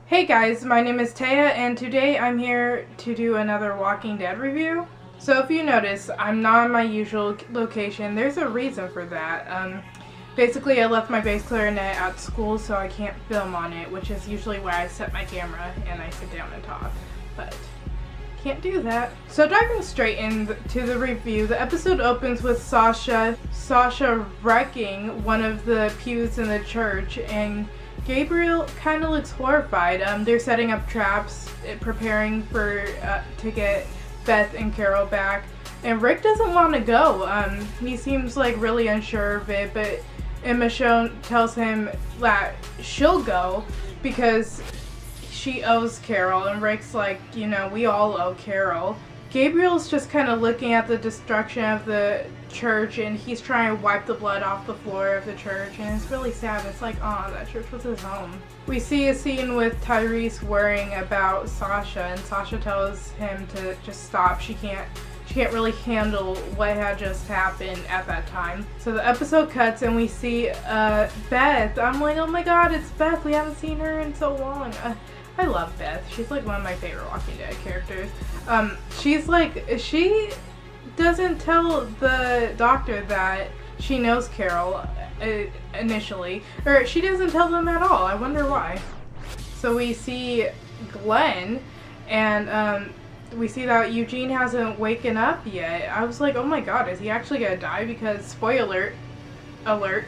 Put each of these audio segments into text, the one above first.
Hey guys, my name is Taya and today I'm here to do another Walking Dead review. So if you notice, I'm not in my usual location. There's a reason for that. Basically I left my bass clarinet at school so I can't film on it, which is usually where I set my camera and I sit down and talk. But can't do that. So diving straight into the review, the episode opens with Sasha wrecking one of the pews in the church, and Gabriel kind of looks horrified. They're setting up traps, preparing for to get Beth and Carol back, and Rick doesn't want to go. He seems like really unsure of it, but Michonne tells him that she'll go because she owes Carol, and Rick's like, you know, we all owe Carol. Gabriel's just kind of looking at the destruction of the church, and he's trying to wipe the blood off the floor of the church, and it's really sad. It's like, oh, that church was his home. We see a scene with Tyrese worrying about Sasha, and Sasha tells him to just stop. She can't really handle what had just happened at that time. So the episode cuts and we see Beth. I'm like, oh my god, it's Beth. We haven't seen her in so long. I love Beth. She's like one of my favorite Walking Dead characters. She doesn't tell the doctor that she knows Carol initially, or she doesn't tell them at all. I wonder why. So we see Glenn, and we see that Eugene hasn't waken up yet. I was like, oh my god, is he actually gonna die? Because spoiler alert,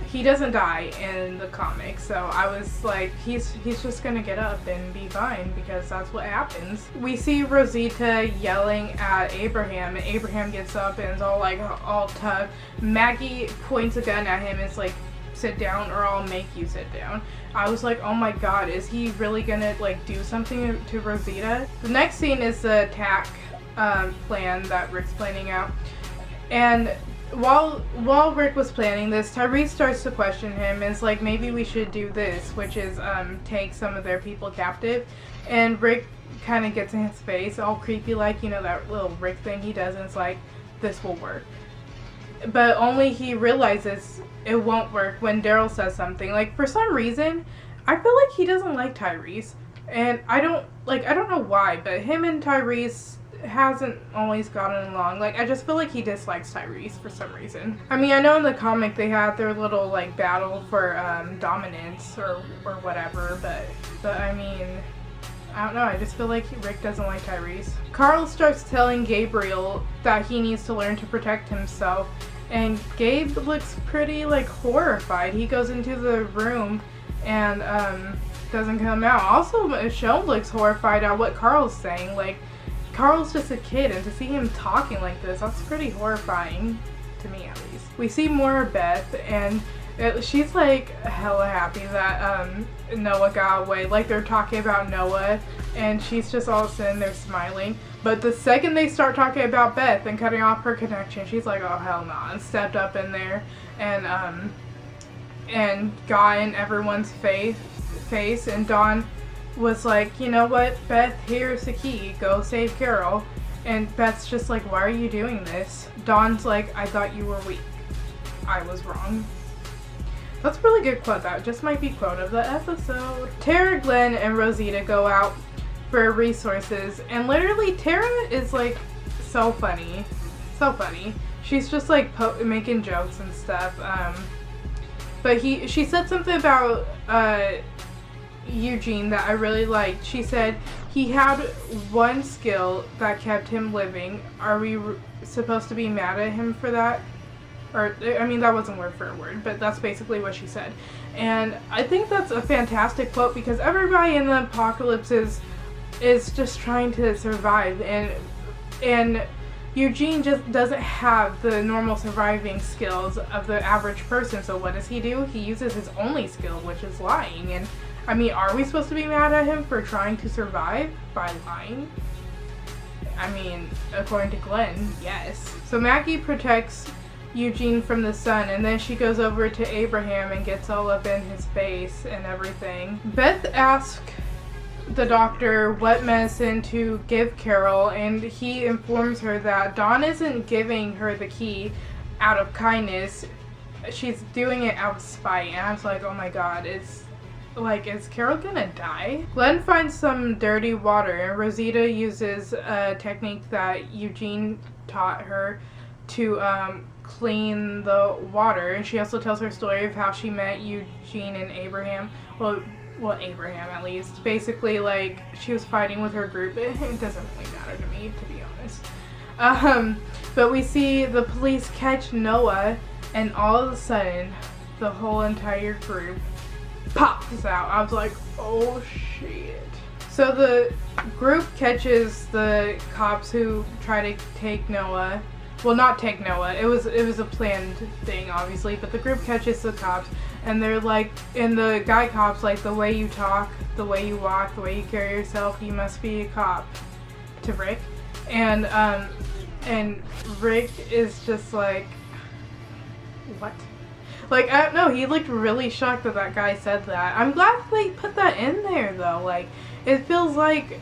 he doesn't die in the comics. So I was like, he's just gonna get up and be fine, because that's what happens. We see Rosita yelling at Abraham, and Abraham gets up and is all tough. Maggie points a gun at him and is like, sit down or I'll make you sit down. I was like, oh my god, is he really gonna like do something to Rosita? The next scene is the attack plan that Rick's planning out, and while Rick was planning this, Tyrese starts to question him and is like, maybe we should do this, which is take some of their people captive. And Rick kind of gets in his face all creepy like, you know, that little Rick thing he does, and it's like, this will work. But only he realizes it won't work when Daryl says something. Like, for some reason, I feel like he doesn't like Tyrese. And I don't know why, but him and Tyrese hasn't always gotten along. Like, I just feel like he dislikes Tyrese for some reason. I mean, I know in the comic they had their little, like, battle for dominance or whatever, but I mean, I don't know, I just feel like Rick doesn't like Tyrese. Carl starts telling Gabriel that he needs to learn to protect himself, and Gabe looks pretty, like, horrified. He goes into the room and doesn't come out. Also, Michonne looks horrified at what Carl's saying. Like, Carl's just a kid, and to see him talking like this, that's pretty horrifying, to me at least. We see more of Beth, and she's like hella happy that Noah got away. Like, they're talking about Noah, and she's just all sitting there smiling. But the second they start talking about Beth and cutting off her connection, she's like, oh hell no, and stepped up in there and got in everyone's face, and Dawn was like, you know what, Beth, here's the key, go save Carol. And Beth's just like, why are you doing this? Dawn's like, I thought you were weak. I was wrong. That's a really good quote. That just might be quote of the episode. Tara, Glenn, and Rosita go out for resources, and literally Tara is like so funny. So funny. She's just like making jokes and stuff. But she said something about Eugene that I really liked. She said he had one skill that kept him living. Are we supposed to be mad at him for that? Or, I mean, that wasn't word for word, but that's basically what she said. And I think that's a fantastic quote, because everybody in the apocalypse is just trying to survive, and Eugene just doesn't have the normal surviving skills of the average person. So what does he do? He uses his only skill, which is lying. And I mean, are we supposed to be mad at him for trying to survive by lying? I mean, according to Glenn, yes. So Maggie protects Eugene from the sun, and then she goes over to Abraham and gets all up in his face and everything. Beth asks the doctor what medicine to give Carol, and he informs her that Dawn isn't giving her the key out of kindness. She's doing it out of spite. And I was like, oh my god, it's like, is Carol gonna die? Glenn finds some dirty water, and Rosita uses a technique that Eugene taught her to clean the water. And she also tells her story of how she met Eugene and Abraham. Well, Abraham at least. Basically, like, she was fighting with her group. It doesn't really matter to me, to be honest. But we see the police catch Noah, and all of a sudden, the whole entire group pops out. I was like, oh shit. So the group catches the cops who try to take Noah. Well, not take Noah. It was a planned thing, obviously. But the group catches the cops, and they're like, and the guy cop's like, the way you talk, the way you walk, the way you carry yourself, you must be a cop. To Rick, and Rick is just like, what? Like, I don't know, he looked really shocked that that guy said that. I'm glad they put that in there, though. Like, it feels like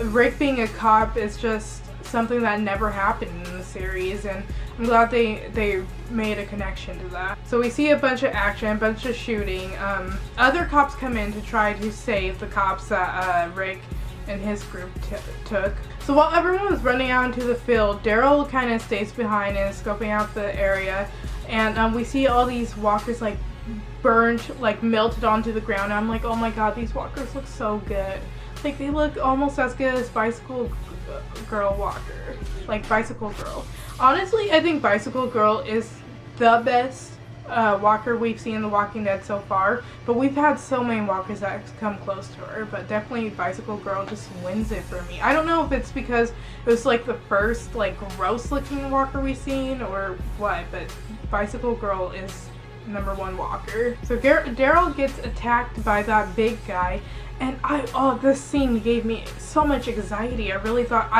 Rick being a cop is just something that never happened in the series, and I'm glad they made a connection to that. So we see a bunch of action, a bunch of shooting. Other cops come in to try to save the cops that Rick and his group took. So while everyone was running out into the field, Daryl kind of stays behind and is scoping out the area. And we see all these walkers like burned, like melted onto the ground. And I'm like, oh my god, these walkers look so good. Like, they look almost as good as Bicycle Girl Walker. Like, Bicycle Girl. Honestly, I think Bicycle Girl is the best walker we've seen in The Walking Dead so far. But we've had so many walkers that come close to her. But definitely Bicycle Girl just wins it for me. I don't know if it's because it was like the first like gross looking walker we've seen or what. But Bicycle Girl is #1 walker. So Daryl gets attacked by that big guy. And this scene gave me so much anxiety. I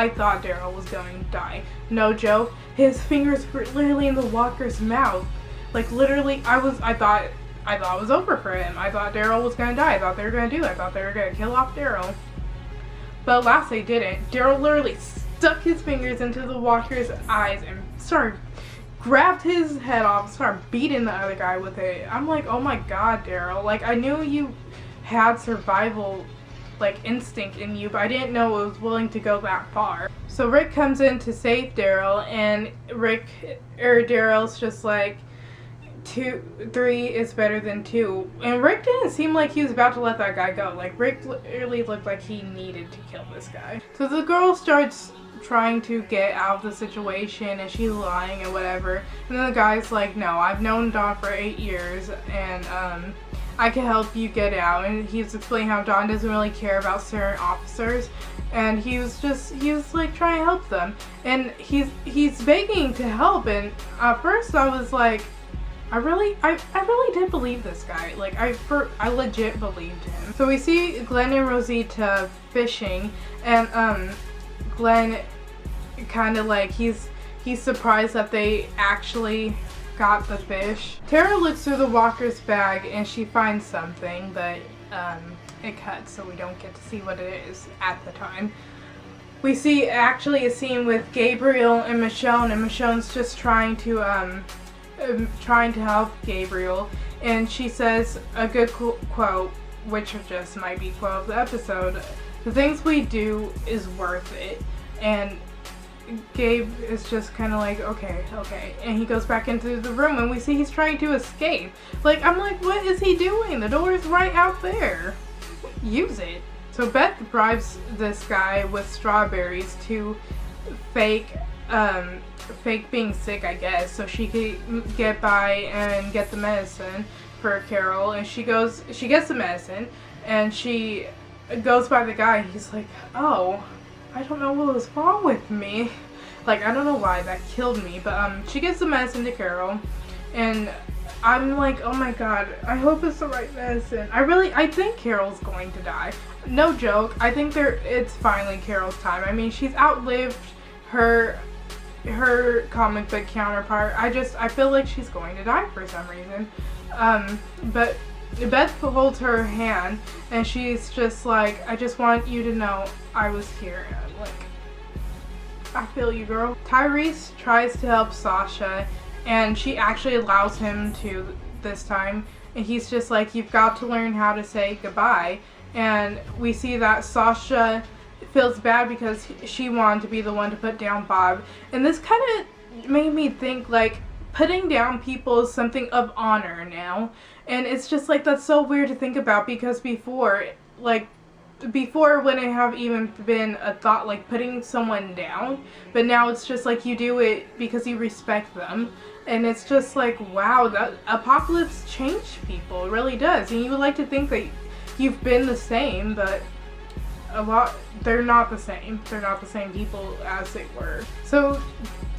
thought Daryl was going to die. No joke. His fingers were literally in the walker's mouth. Like, literally, I thought it was over for him. I thought Daryl was going to die. I thought they were going to do it. I thought they were going to kill off Daryl. But alas, they didn't. Daryl literally stuck his fingers into the walker's eyes and grabbed his head off, started beating the other guy with it. I'm like, oh my god, Daryl. Like, I knew you had survival like instinct in you, but I didn't know it was willing to go that far. So Rick comes in to save Daryl, and Daryl's just like, 3 is better than 2. And Rick didn't seem like he was about to let that guy go. Like, Rick literally looked like he needed to kill this guy. So the girl starts trying to get out of the situation, and she's lying and whatever. And then the guy's like, no, I've known Dawn for 8 years, and I can help you get out. And he was explaining how Dawn doesn't really care about certain officers, and he was like trying to help them, and he's begging to help. And at first I was like, I really did believe this guy. Like, I legit believed him. So we see Glenn and Rosita fishing, and Glenn kind of like, he's surprised that they actually got the fish. Tara looks through the walker's bag and she finds something, but it cuts, so we don't get to see what it is at the time. We see actually a scene with Gabriel and Michonne, and Michonne's just trying to help Gabriel, and she says a good quote, which just might be quote of the episode: "The things we do is worth it." And Gabe is just kind of like, okay, and he goes back into the room, and we see he's trying to escape. Like, I'm like, what is he doing? The door is right out there. Use it. So Beth bribes this guy with strawberries to fake being sick, I guess, so she could get by and get the medicine for Carol. And she gets the medicine, and she goes by the guy. He's like, oh, I don't know what was wrong with me. Like, I don't know why that killed me, but she gives the medicine to Carol, and I'm like, oh my god, I hope it's the right medicine. I think Carol's going to die. No joke. I think it's finally Carol's time. I mean, she's outlived her comic book counterpart. I feel like she's going to die for some reason. But Beth holds her hand, and she's just like, I just want you to know I was here. Like, I feel you, girl. Tyrese tries to help Sasha, and she actually allows him to this time. and he's just like, you've got to learn how to say goodbye. And we see that Sasha feels bad because she wanted to be the one to put down Bob. And this kind of made me think, like, putting down people is something of honor now. And it's just like, that's so weird to think about, because before when it have even been a thought, like putting someone down, but now it's just like you do it because you respect them. And it's just like, wow, that Apocalypse changed people. It really does. And you would like to think that you've been the same, but they're not the same. They're not the same people as they were. So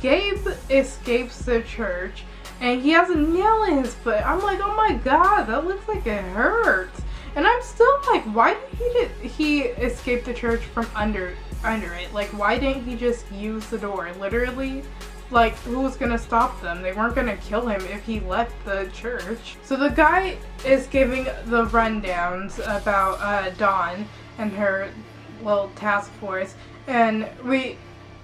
Gabe escapes the church and he has a nail in his foot. I'm like, oh my god, that looks like it hurts. And I'm still like, why did he escape the church from under it? Like, why didn't he just use the door? Literally, like, who was gonna stop them? They weren't gonna kill him if he left the church. So the guy is giving the rundowns about Dawn and her little task force, and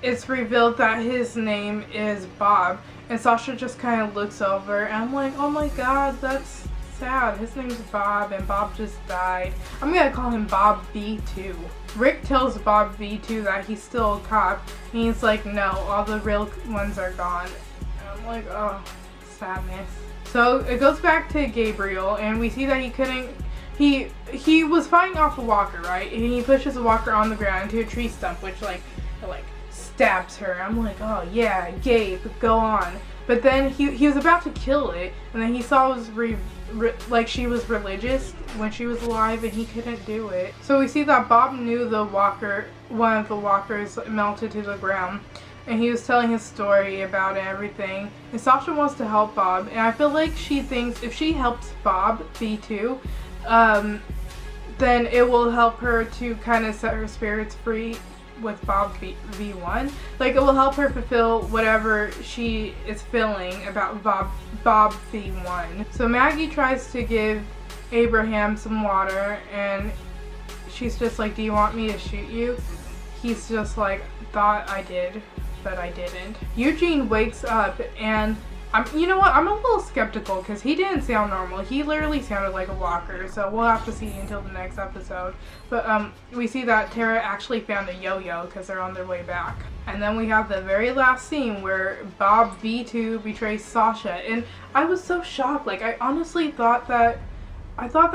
it's revealed that his name is Bob, and Sasha just kind of looks over, and I'm like, oh my god, that's sad. His name's Bob, and Bob just died. I'm gonna call him Bob V2. Rick tells Bob V2 that he's still a cop, and he's like, no, all the real ones are gone. And I'm like, oh, sadness. So it goes back to Gabriel, and we see that he was fighting off a walker, right? And he pushes a walker on the ground into a tree stump, which like stabs her. I'm like, oh yeah, Gabe, go on. But then he was about to kill it, and then he saw it was like she was religious when she was alive, and he couldn't do it. So we see that Bob knew one of the walkers melted to the ground, and he was telling his story about everything. And Sasha wants to help Bob, and I feel like she thinks if she helps Bob V2, then it will help her to kind of set her spirits free with Bob V1. Like, it will help her fulfill whatever she is feeling about Bob V1. So Maggie tries to give Abraham some water, and she's just like, do you want me to shoot you? He's just like, thought I did, but I didn't. Eugene wakes up, and you know what? I'm a little skeptical because he didn't sound normal. He literally sounded like a walker, so we'll have to see until the next episode. But we see that Tara actually found a yo-yo because they're on their way back. And then we have the very last scene where Bob V2 betrays Sasha, and I was so shocked. Like, I honestly thought that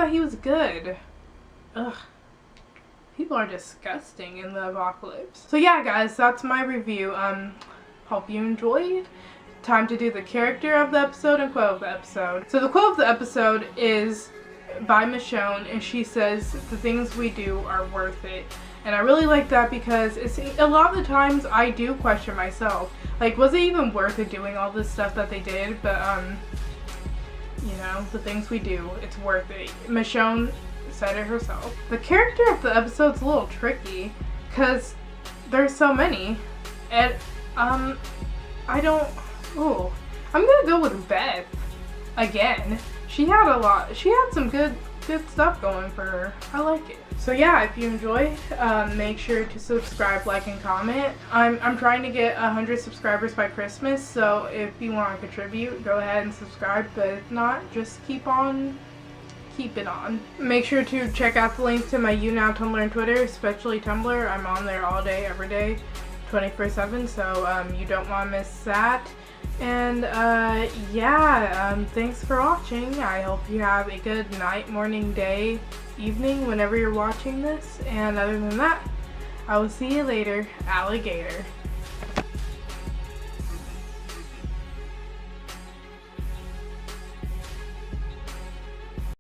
he was good. Ugh. People are disgusting in the Apocalypse. So yeah, guys, that's my review. Hope you enjoyed. Time to do the character of the episode and quote of the episode. So the quote of the episode is by Michonne, and she says, the things we do are worth it. And I really like that because it's a lot of the times I do question myself. Like, was it even worth it doing all this stuff that they did? But, you know, the things we do, it's worth it. Michonne said it herself. The character of the episode's a little tricky because there's so many. And, I'm gonna go with Beth again. She had some good stuff going for her. I like it. So yeah, if you enjoyed, make sure to subscribe, like, and comment. I'm trying to get 100 subscribers by Christmas, so if you want to contribute, go ahead and subscribe, but if not, just keep it on. Make sure to check out the links to my YouNow, Tumblr, and Twitter, especially Tumblr. I'm on there all day, every day, 24/7, so you don't want to miss that. And yeah, thanks for watching. I hope you have a good night, morning, day, evening, whenever you're watching this. And other than that, I will see you later, alligator.